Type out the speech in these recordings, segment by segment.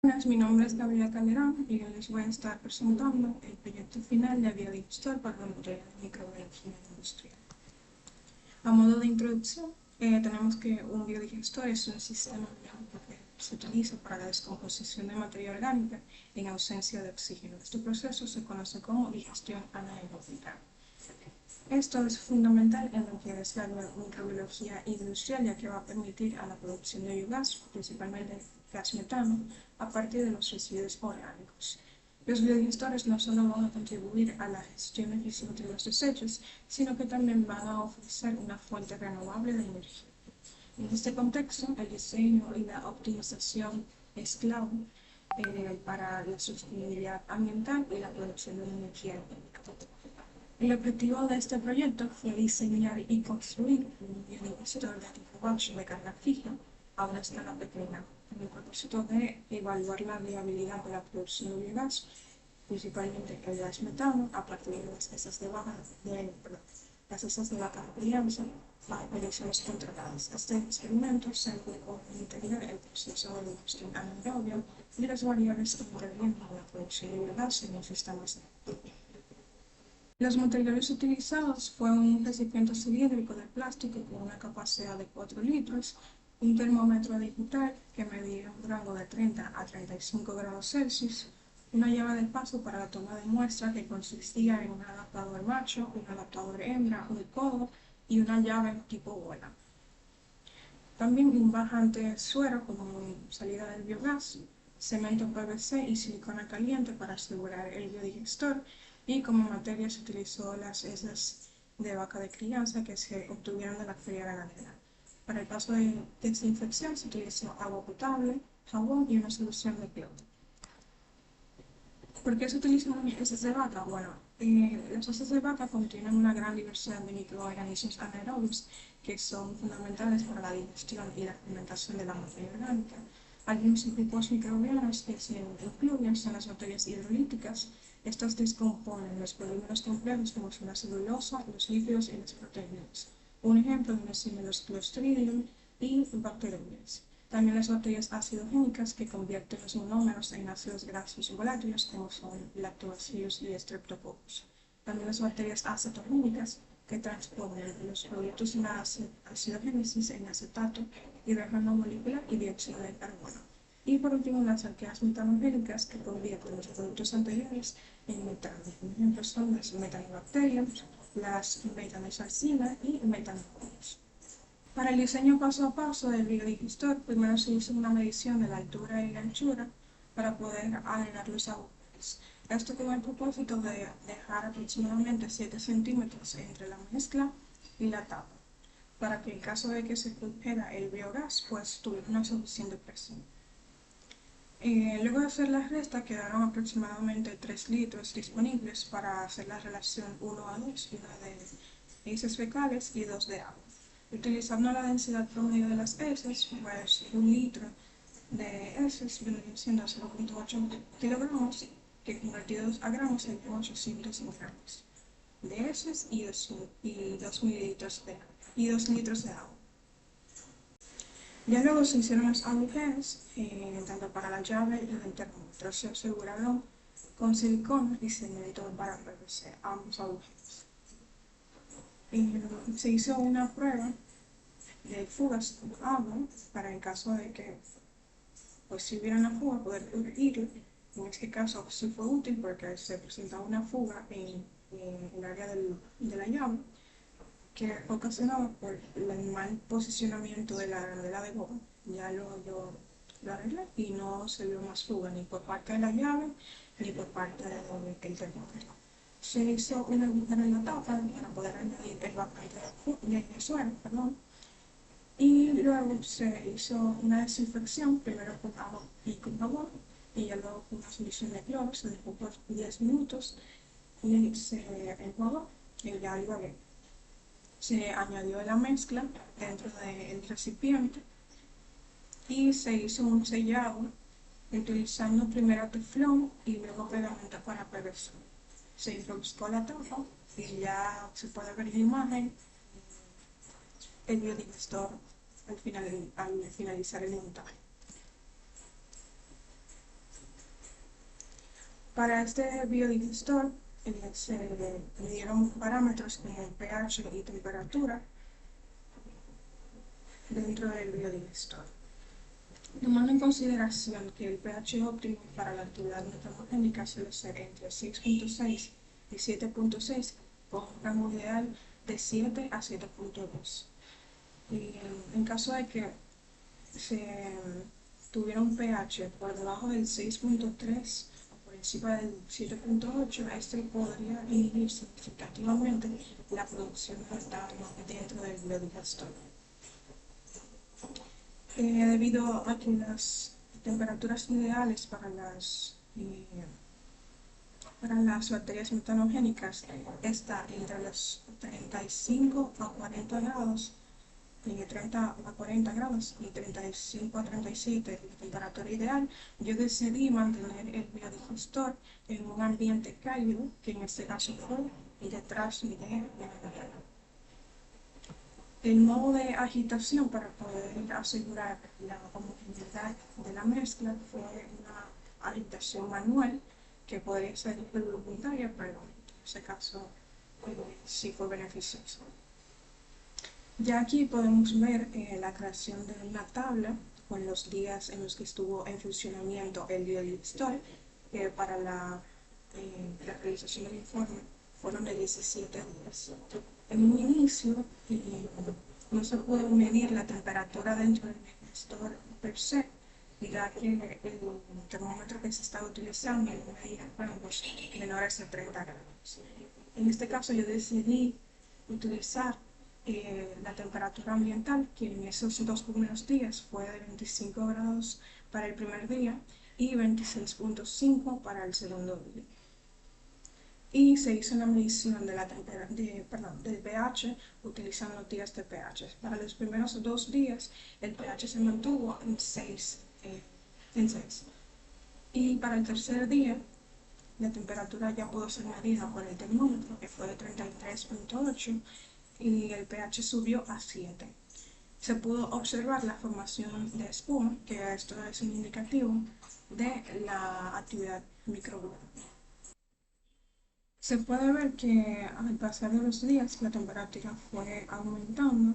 Buenas, mi nombre es Gabriela Calderón y hoy les voy a estar presentando el proyecto final de biodigestor para la materia de microbiología industrial. A modo de introducción, tenemos que un biodigestor es un sistema biológico que se utiliza para la descomposición de materia orgánica en ausencia de oxígeno. Este proceso se conoce como digestión anaeróbica. Esto es fundamental en lo que es la microbiología industrial, ya que va a permitir a la producción de biogás, principalmente gas metano, a partir de los residuos orgánicos. Los biodigestores no solo van a contribuir a la gestión eficiente de los desechos, sino que también van a ofrecer una fuente renovable de energía. En este contexto, el diseño y la optimización es clave para la sostenibilidad ambiental y la producción de energía eléctrica. El objetivo de este proyecto fue diseñar y construir un biodigestor de tipo batch de carga fija a una escala pequeña, con el propósito de evaluar la viabilidad de la producción de biogás, principalmente el gas metano, a partir de las heces de vaca de crianza bajo condiciones controladas. Este experimento se enfocó en integrar el proceso de digestión anaerobia y las variables que intervienen en la producción de biogás en los sistemas de. Los materiales utilizados fueron un recipiente cilíndrico de plástico con una capacidad de 4 litros, un termómetro digital que medía un rango de 30 a 35 grados Celsius, una llave de paso para la toma de muestra que consistía en un adaptador macho, un adaptador hembra, un codo y una llave tipo bola. También un bajante suero como salida del biogás, cemento PVC y silicona caliente para asegurar el biodigestor, y como materia se utilizó las heces de vaca de crianza que se obtuvieron de la feria ganadera. Para el paso de desinfección se utilizó agua potable, jabón y una solución de cloro. ¿Por qué se utilizan heces de vaca? Bueno, las heces de vaca contienen una gran diversidad de microorganismos anaerobios que son fundamentales para la digestión y la fermentación de la materia orgánica. Algunos grupos microbianos que se incluyen son las bacterias hidrolíticas. Estas descomponen los polímeros complejos como son la celulosa, los lípidos y las proteínas. Un ejemplo viene siendo los Clostridium y Bacteroides. También las bacterias acidogénicas que convierten los monómeros en ácidos grasos volátiles como son lactobacillus y streptococcus. También las bacterias acetogénicas que transforman los productos de la acidogénesis en acetato, hidrógeno molecular y dióxido de carbono. Y por último, las arqueas metanogénicas que convierten los productos anteriores en metano. Por ejemplo, son las metanobacterias, las metanosalcina y metanococcus. Para el diseño paso a paso del biodigestor, primero se hizo una medición de la altura y la anchura para poder agregar los agujeros. Esto con el propósito de dejar aproximadamente 7 centímetros entre la mezcla y la tapa, para que en caso de que se produjera el biogás, pues tuviera una suficiente presión. Luego de hacer la resta, quedaron aproximadamente 3 litros disponibles para hacer la relación 1 a 2, una de heces fecales y 2 de agua. Utilizando la densidad promedio de las heces, pues 1 litro de heces vendría siendo 0,8 kilogramos, que convertidos a gramos serían 800 gramos de heces y 2 mililitros y 2 litros de agua. Ya luego se hicieron los agujeros, tanto para la llave y el termómetro. Se aseguraron con silicona y cemento para PVC ambos agujeros. Se hizo una prueba de fugas con agua para en caso de que pues, si hubiera una fuga poder corregirlo. En este caso sí fue útil porque se presentaba una fuga en el área de la llave que fue ocasionado por el mal posicionamiento de la ganadera de goma. Ya lo arreglé y no se vio más fuga ni por parte de la llave ni por parte del termómetro. Se hizo un agujero en la tapa para poder añadir el vapor de suero, perdón. Y luego se hizo una desinfección, primero con agua y con jabón, y ya luego con una solución de cloro, se dejó por 10 minutos y se enjuagó y ya iba bien. Se añadió la mezcla dentro del recipiente y se hizo un sellado utilizando primero teflón y luego pegamento para PVC. Se introdujo la tapa y ya se puede ver en la imagen el biodigestor al finalizar el montaje. Para este biodigestor se midieron parámetros como pH y temperatura dentro del biodigestor. Tomando en consideración que el pH óptimo para la actividad metamorfénica suele ser entre 6.6 y 7.6, con un rango ideal de 7 a 7.2. Y en caso de que se tuviera un pH por debajo del 6.3 o por encima del 7.8, este podría inhibir significativamente la producción de metano dentro del biodigestor. Debido a que las temperaturas ideales para las bacterias metanogénicas está entre los 35 a 40 grados, 30 a 40 grados y 35 a 37 la temperatura ideal, yo decidí mantener el biodigestor en un ambiente cálido, que en este caso fue detrás de la. El modo de agitación para poder asegurar la homogeneidad de la mezcla fue una agitación manual que podría ser voluntaria, pero en ese caso sí fue beneficioso. Ya aquí podemos ver la creación de una tabla con los días en los que estuvo en funcionamiento el biodigestor, que para la realización del informe fueron de 17 días. En un inicio no se puede medir la temperatura dentro del biodigestor per se, ya que el termómetro que se está utilizando medía rangos menores a 30 grados. En este caso yo decidí utilizar la temperatura ambiental, que en esos 2 primeros días fue de 25 grados para el primer día y 26.5 para el segundo día. Y se hizo una medición del pH utilizando tiras de pH. Para los primeros 2 días el pH se mantuvo en 6. Y para el tercer día la temperatura ya pudo ser medida por el termómetro, que fue de 33.8, y el pH subió a 7. Se pudo observar la formación de espuma, que esto es un indicativo de la actividad microbiana. Se puede ver que al pasar de los días la temperatura fue aumentando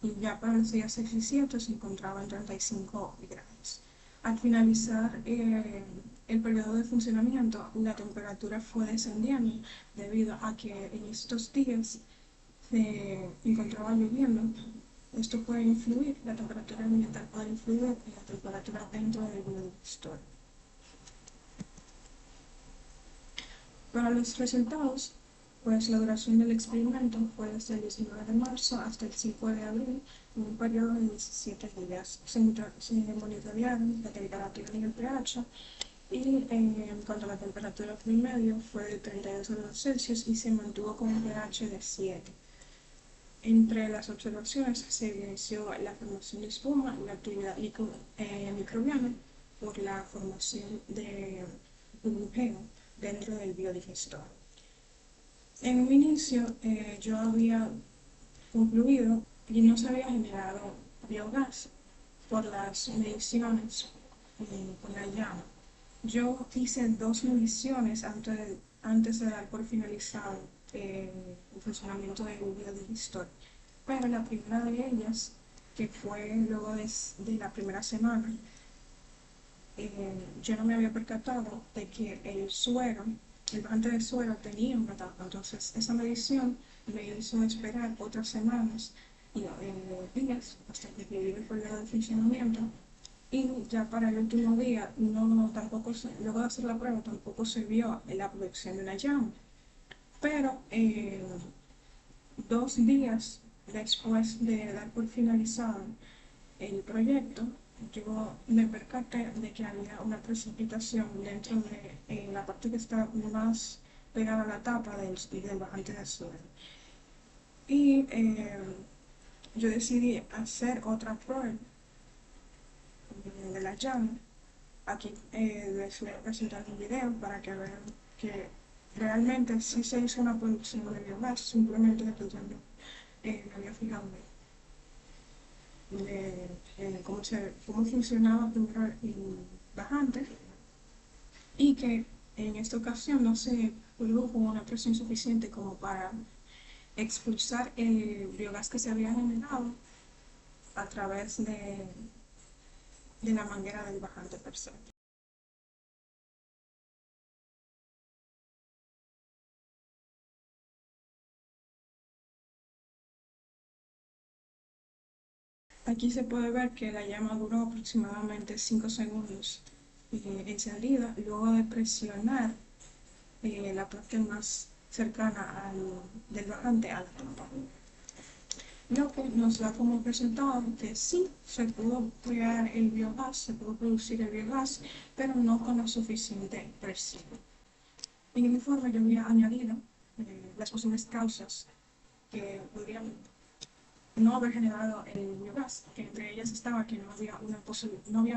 y ya para los días 6 y 7 se encontraba en 35 grados. Al finalizar el periodo de funcionamiento, la temperatura fue descendiendo debido a que en estos días se encontraba lloviendo. Esto puede influir, la temperatura ambiental puede influir en la temperatura dentro del biodigestor. Para los resultados, pues la duración del experimento fue desde el 19 de marzo hasta el 5 de abril, en un periodo de 17 días. Se monitorearon la temperatura y el pH, y en cuanto a la temperatura promedio fue de 32 grados Celsius y se mantuvo con un pH de 7. Entre las observaciones se evidenció la formación de espuma y la actividad microbiana por la formación de burbujeo dentro del biodigestor. En un inicio yo había concluido que no se había generado biogás por las mediciones con la llama. Yo hice 2 mediciones antes de dar por finalizado el funcionamiento del biodigestor, pero la primera de ellas, que fue luego de la primera semana, yo no me había percatado de que el bajante de suero tenía una tapa. Entonces esa medición me hizo esperar otras semanas y días hasta que llegue el periodo de funcionamiento. Y ya para el último día, luego de hacer la prueba, tampoco se vio la producción de una llama. Pero 2 días después de dar por finalizado el proyecto, yo me percaté de que había una precipitación dentro de la parte que está más pegada a la tapa del bajante de suelo. Y yo decidí hacer otra prueba de la llama. Aquí les voy a presentar un video para que vean que realmente sí se hizo una producción de biogás, simplemente que yo no me había fijado de cómo funcionaba primero el bajante, y que En esta ocasión no se produjo una presión suficiente como para expulsar el biogás que se había generado a través de la manguera del bajante per se. Aquí se puede ver que la llama duró aproximadamente 5 segundos encendida, luego de presionar la parte más cercana del bajante a la tapa. Lo que nos da como resultado que sí se pudo crear el biogás, se pudo producir el biogás, pero no con la suficiente presión. En el informe yo había añadido las posibles causas que podrían no haber generado el biogás, que entre ellas estaba que no había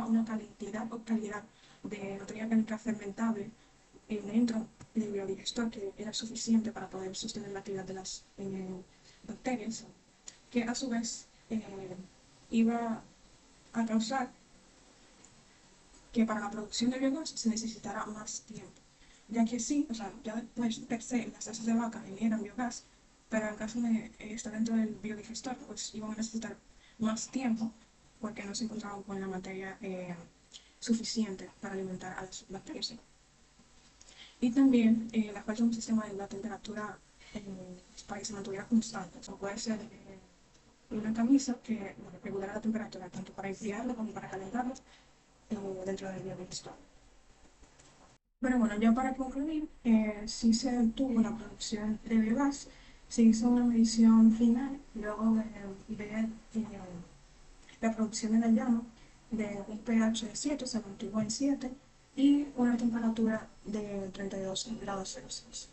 una cantidad o calidad de materia química fermentable dentro del biodigestor que era suficiente para poder sostener la actividad de las bacterias, que a su vez iba a causar que para la producción de biogás se necesitara más tiempo, ya que sí, o sea, ya después per se las heces de vaca generan biogás, pero en caso de estar dentro del biodigestor, pues iban a necesitar más tiempo porque no se encontraban con la materia suficiente para alimentar a las bacterias. Y también la falta de un sistema de la temperatura para que se mantuviera constante. O puede ser una camisa que regulara la temperatura tanto para enfriarlo como para calentarlo dentro del biodigestor. Pero bueno, ya para concluir, sí se tuvo la producción de biogás, se hizo una medición final luego de ver la producción en el llano de un pH de 7, se mantuvo en 7, y una temperatura de 32 grados Celsius.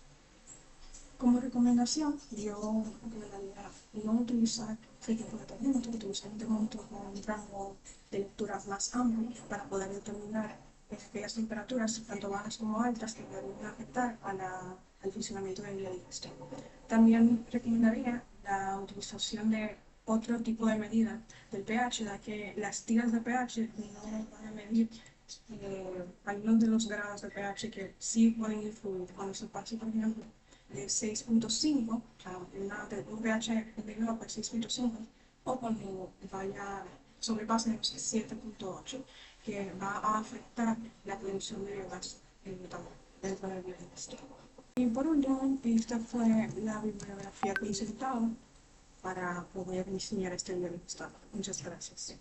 Como recomendación, yo recomendaría no utilizar este tipo de termómetro, utilizar un termómetro con un rango de lectura más amplio para poder determinar aquellas temperaturas, tanto bajas como altas, que pueden afectar al funcionamiento del biodigestor. También recomendaría la utilización de otro tipo de medida del pH, ya que las tiras de pH no van a medir algunos de los grados de pH que sí pueden influir cuando se pase, por ejemplo, de 6.5, o sea, un pH menor de 6.5, o cuando vaya sobrepase los 7.8, que va a afectar la producción de biogás dentro del biodigestor. Y por último, esta fue la bibliografía que hice para poder diseñar este biodigestor. Muchas gracias.